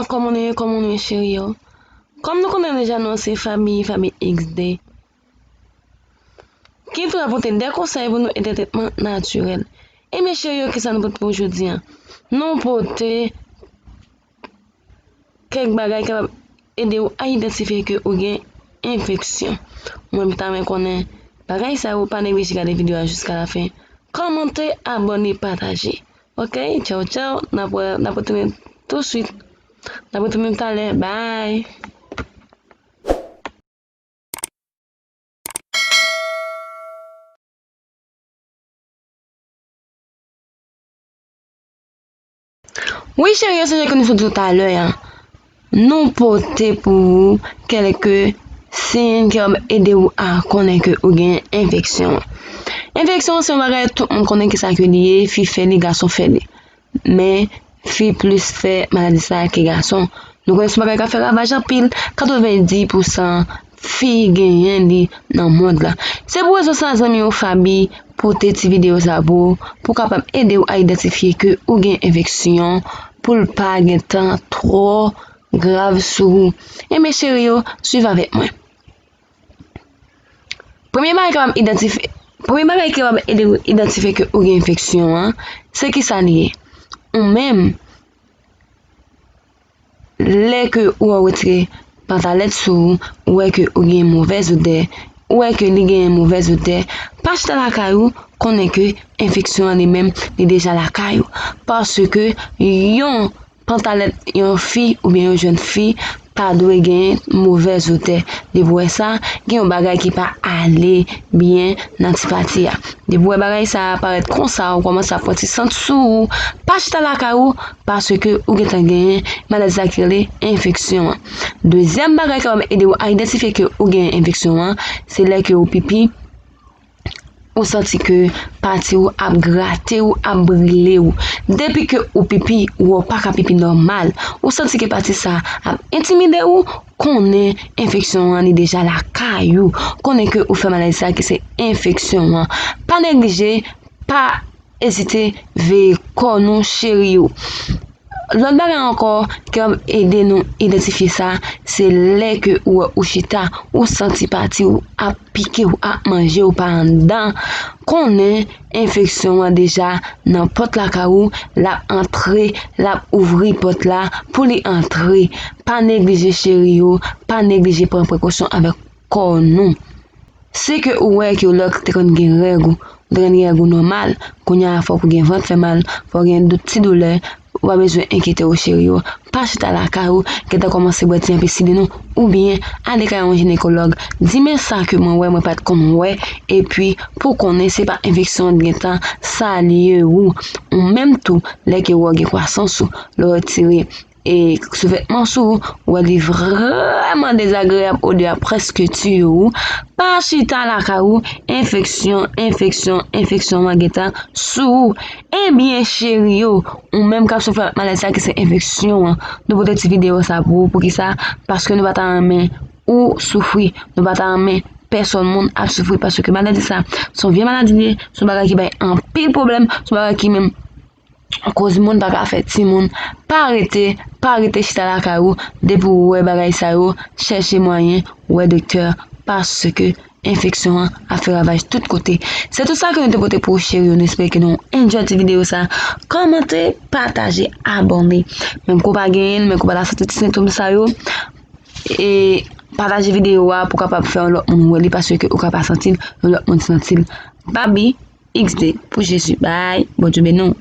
Comment on est chérie? Comme nous connaissons déjà nous, c'est famille XD, qui peut apporter des conseils pour nous aider traitement naturel. Et mes chéris, qui ça nous peut pour aujourd'hui? Nous porter quelques bagages qui peuvent aider à identifier que vous avez une infection. Moi, je connais bagages ça vous pas négliger regarder vidéo jusqu'à la fin. Commentez, abonnez, partagez. OK, ciao ciao. N'a pas tout de suite. N'a pas tout à l'heure. Bye. Oui, chérie, c'est ce que nous sommes tout à l'heure. Nous porter pour quelques signes qui vont aider à connaître que vous avez une infection. Infection, c'est un bagage tout le monde connaît qui ça que lié, fille fait les garçons fait les. Mais fille plus fait maladie ça que garçon. Nous connaissons bagage qui fait ravage en pile, 90% filles gagnent dans le monde là. C'est pour ça que amis ou famille pour cette vidéo ça pour capable aider à identifier que vous avez une infection pour ne pas avoir temps trop grave sur vous. Et mes chéris, suivez avec moi. Premier bagage qui va identifier que vous avez une infection, c'est qui ça lié. Ou même, les que vous retirez pantalette sous, ou est que vous avez une mauvaise odeur, ou est que vous avez une mauvaise odeur, pas acheter la caillou, connaît que l'infection elle-même est déjà la caillou. Parce que yon pantalette, yon fille ou bien une jeune fille, pas doit gagner mauvaise odeur. De voir ça, gen un bagay qui pas aller bien dans l'antipathie. De voir bagay ça apparaît comme ça, ou commence à porter sans sous, pas acheter la caillou parce que ou gen gagné maladie qui est infection. Deuxième bagay qui va aider à identifier que ou gen infection, c'est là que ou pipi ou senti que parti ou a gratter ou a brûler ou depuis que ou pipi ou pas ka pipi normal ou senti que parti ça a intimider ou connaît infection est déjà la caillou connaît que ou fait maladie ça que c'est infection pas négliger pas hésiter vers nous chéri ou. L'autre bagage encore qui va aider nous identifier ça, c'est les que ou chita ou senti parti ou à piquer ou à manger ou pendant qu'on est infection déjà dans porte la caou, la entrer, la ouvrir porte là pour les entrer. Pas négliger chéri ou, pas négliger prendre précaution avec corps nous. C'est que ouais que l'autre te kon gen règle, normal, qu'on y a faut que gen ventre fait mal, faut gen d'autres petites douleurs. Ou pas besoin d'inquiéter au chéri, pas acheter à la caillou, que tu as commencé à boire un peu nous, ou bien aller à un gynécologue. Dis-moi ça que moi pas comme ouais, et puis pour qu'on ait, c'est pas infection de temps, ça lié ou même tout, les que ou croissance, le retirer. Et ce vêtement sous ou elle est vraiment désagréable au delà presque tu ou pas chita la caou infection mageta sous et bien chéri ou même quand se fait maladie ça que c'est infection nous peut-être vidéo ça pour qui ça parce que nous pas en main ou souffrir nous pas en main personne monde a souffrir parce que maladie ça sont vieux maladie sont bagage qui ba un pile problème sont bagage qui même en cause monde pas fait ti monde pas arrêter chita la caou depuis ouais bagay ça yo chercher moyen ouais docteur parce que infection a fait ravage de tous côtés. C'est tout ça que nous te porter pour chéri, on espère que nous enjoy cette vidéo ça. Commentez, partagez, abonnez. Même qu'on pas gagner, même qu'on pas la sortir de symptômes ça yo et partager vidéo pour capable faire l'autre monde parce que ou capable sentir l'autre monde sentir. Baby XD pour Jésus. Bye. Bonne journée non.